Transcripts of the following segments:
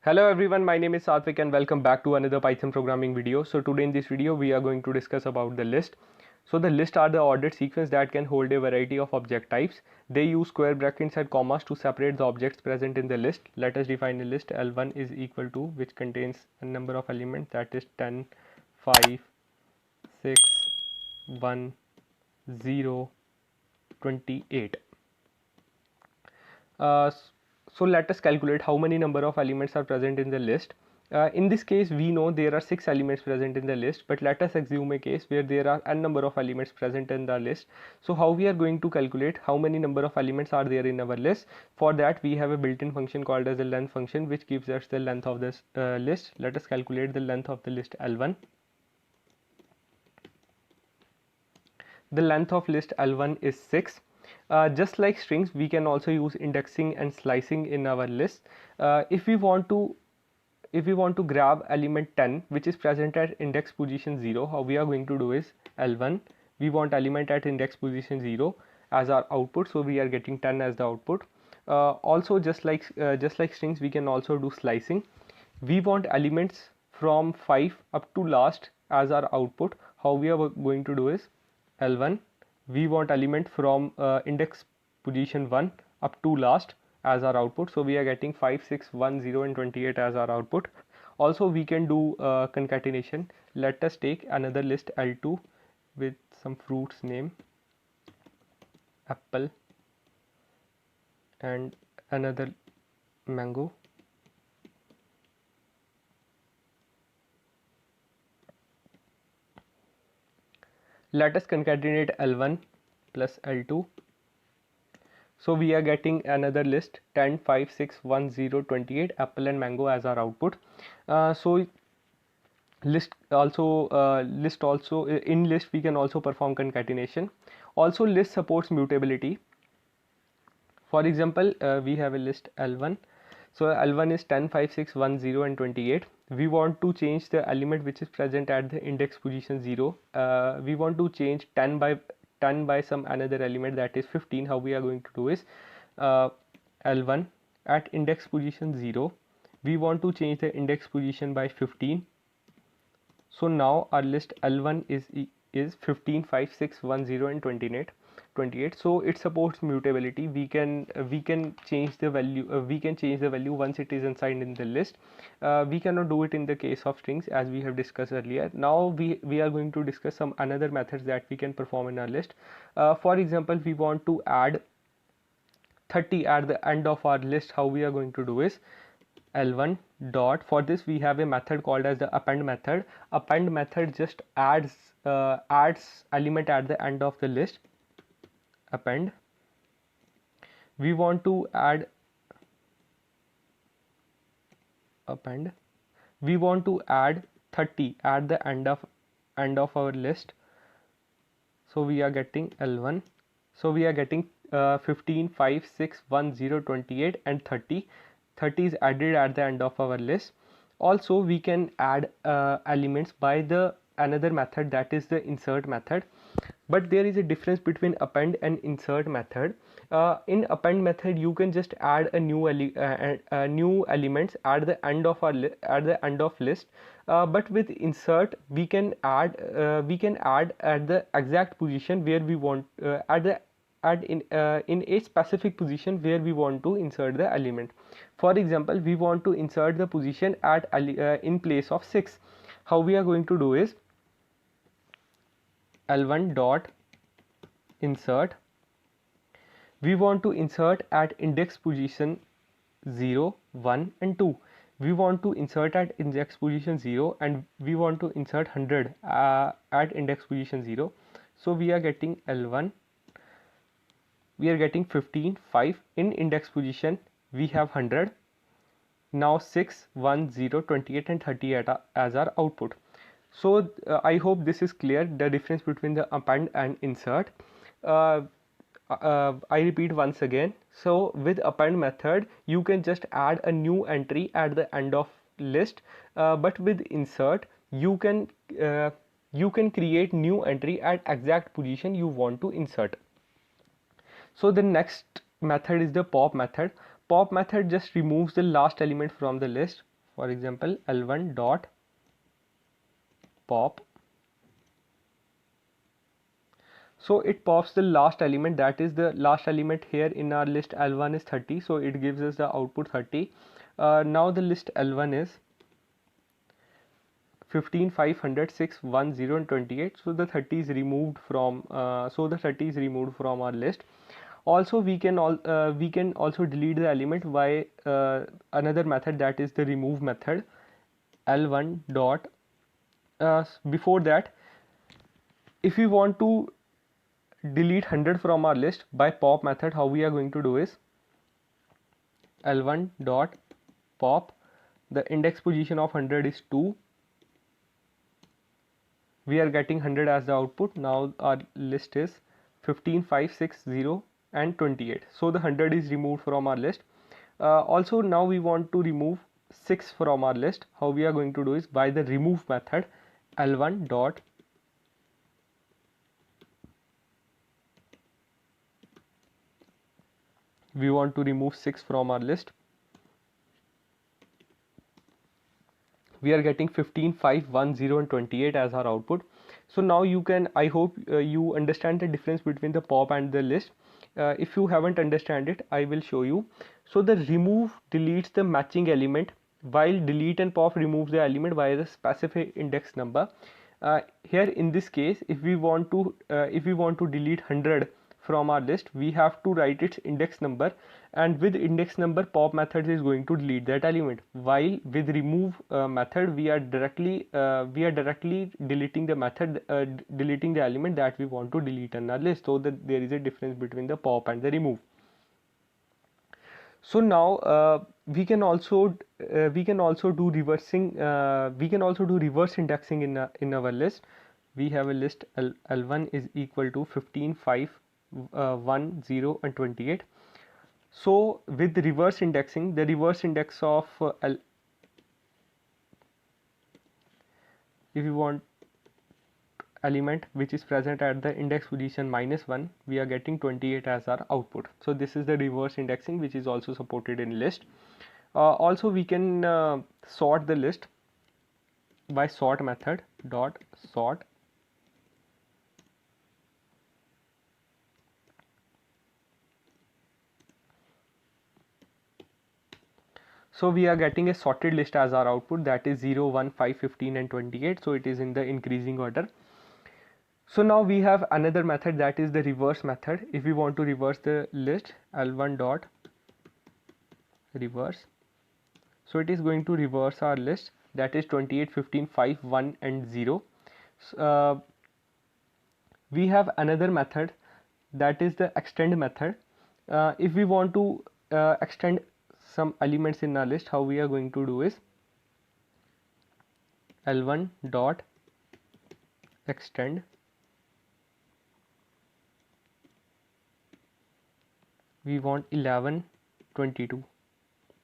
Hello everyone, my name is Satvik and welcome back to another Python programming video. So today in this video we are going to discuss about the list. So the list are the ordered sequence that can hold a variety of object types. They use square brackets and commas to separate the objects present in the list. Let us define a list. L1 is equal to which contains a number of elements, that is 10, 5, 6, 1, 0, 28. Uh, so let us calculate how many number of elements are present in the list. In this case we know there are 6 elements present in the list, but let us assume a case where there are n number of elements present in the list. So how we are going to calculate how many number of elements are there in our list? For that we have a built-in function called as the length function, which gives us the length of this list. Let us calculate the length of the list L1. The length of list L1 is 6. Just like strings, we can also use indexing and slicing in our list. If we want to grab element 10 which is present at index position 0, how we are going to do is L1, we want element at index position 0 as our output, so we are getting 10 as the output. Also just like strings, we can also do slicing. We want elements from 5 up to last as our output. How we are going to do is L1, we want element from index position 1 up to last as our output, so we are getting 5, 6, 1, 0 and 28 as our output. Also we can do concatenation. Let us take another list L2 with some fruits name apple and another mango. Let us concatenate L1 plus L2. So we are getting another list 10, 5, 6, 1, 0, 28 apple and mango as our output. So list also in list we can also perform concatenation. Also list supports mutability. For example, we have a list L1. So L1 is 10, 5, 6, 1, 0 and 28. We want to change the element which is present at the index position 0. We want to change 10 by some another element, that is 15. How we are going to do is L1 at index position 0. We want to change the index position by 15. So now our list L1 is 15, 5, 6, 1, 0 and 28. So it supports mutability. We can change the value once it is inside in the list. We cannot do it in the case of strings, as we have discussed earlier. Now we are going to discuss some another methods that we can perform in our list. For example, we want to add 30 at the end of our list. How we are going to do is L1 dot, for this we have a method called as the append method. Append method just adds element at the end of the list. Append, we want to add append we want to add 30 at the end of our list. So we are getting L1, so we are getting 15, 5, 6, 1, 0, 28 and 30. 30 is added at the end of our list. Also we can add elements by the another method, that is the insert method. But there is a difference between append and insert method. In append method you can just add a new elements at the end of list. But with insert we can add at the exact position where we want in a specific position where we want to insert the element. For example, we want to insert the position at in place of 6. How we are going to do is L1 dot insert, we want to insert at index position 0, 1 and 2. We want to insert at index position 0 and we want to insert 100 at index position 0. So we are getting L1, we are getting 15, 5 in index position, we have 100. Now 6, 1, 0, 28 and 30 as our output. So I hope this is clear, the difference between the append and insert. I repeat once again. So with append method you can just add a new entry at the end of list, but with insert you can create new entry at exact position you want to insert. So the next method is the pop method. pop method just removes the last element from the list. For example, L1 dot pop. So it pops the last element, that is the last element here in our list L1 is 30, so it gives us the output 30. Now the list L1 is 15, 500, 6, 1, 0 and 28. So the 30 is removed from our list. Also we can also delete the element by another method, that is the remove method. L1 dot before that, if we want to delete 100 from our list by pop method, how we are going to do is L1 dot pop, the index position of 100 is 2, we are getting 100 as the output. Now our list is 15, 5, 6, 0 and 28. So the 100 is removed from our list. Also now we want to remove 6 from our list. How we are going to do is by the remove method, L1 dot we want to remove 6 from our list. We are getting 15, 5, 1, 0 and 28 as our output. So now you can, I hope you understand the difference between the pop and the list. If you haven't understand it, I will show you. So the remove deletes the matching element, while delete and pop removes the element by the specific index number. Here in this case, if we want to delete 100 from our list, we have to write its index number, and with index number pop method is going to delete that element, while with remove method we are directly deleting the method, deleting the element that we want to delete in our list. So that there is a difference between the pop and the remove. So now we can also do reversing, we can also do reverse indexing in our list. We have a list L1 is equal to 15, 5, 1, 0 and 28. So with reverse indexing, the reverse index of if you want element which is present at the index position -1, we are getting 28 as our output. So this is the reverse indexing, which is also supported in list. Also we can sort the list by sort method dot sort. So we are getting a sorted list as our output, that is 0, 1, 5, 15 and 28. So it is in the increasing order. So now we have another method, that is the reverse method. If we want to reverse the list, L1 dot reverse. So it is going to reverse our list, that is 28, 15, 5, 1 and 0. We have another method, that is the extend method. If we want to extend some elements in our list, how we are going to do is L1 dot extend. We want 11, 22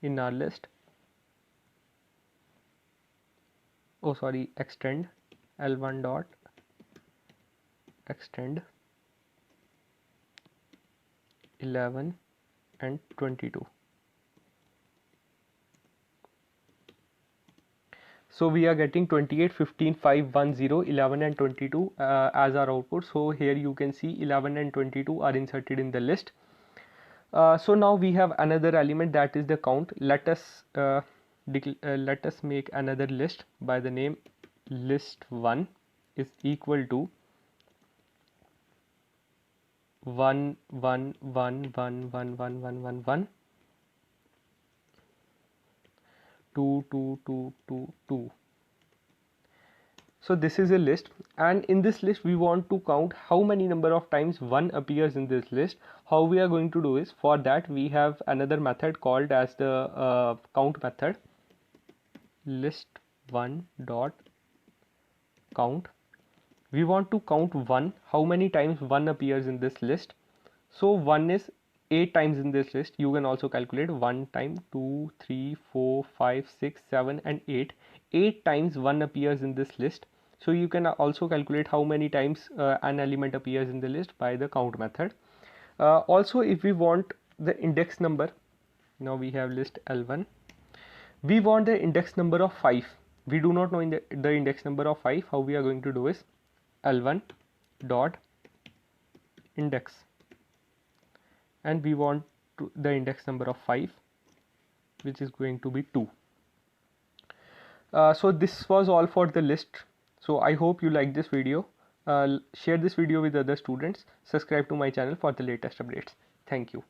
in our list. Oh sorry, extend L1 dot extend 11 and 22. So we are getting 28, 15, 5, 1, 0, 11 and 22 as our output. So here you can see 11 and 22 are inserted in the list. So now we have another element, that is the count. Let us make another list by the name list1 is equal to 1, 1, 1, 1, 1, 1, 1, 1, 1, 2, 2, 2, 2, 2. So this is a list, and in this list we want to count how many number of times 1 appears in this list. How we are going to do is, for that we have another method called as the count method, list1 dot count. We want to count 1, how many times 1 appears in this list. So 1 is 8 times in this list. You can also calculate 1 time, 2, 3, 4, 5, 6, 7 and 8. 8 times 1 appears in this list. So you can also calculate how many times an element appears in the list by the count method. Also if we want the index number, Now we have list L1. We want the index number of 5. We do not know the index number of 5. How we are going to do is L1 dot index, and we want the index number of 5, which is going to be 2. So this was all for the list. So I hope you like this video. Share this video with other students. Subscribe to my channel for the latest updates. Thank you.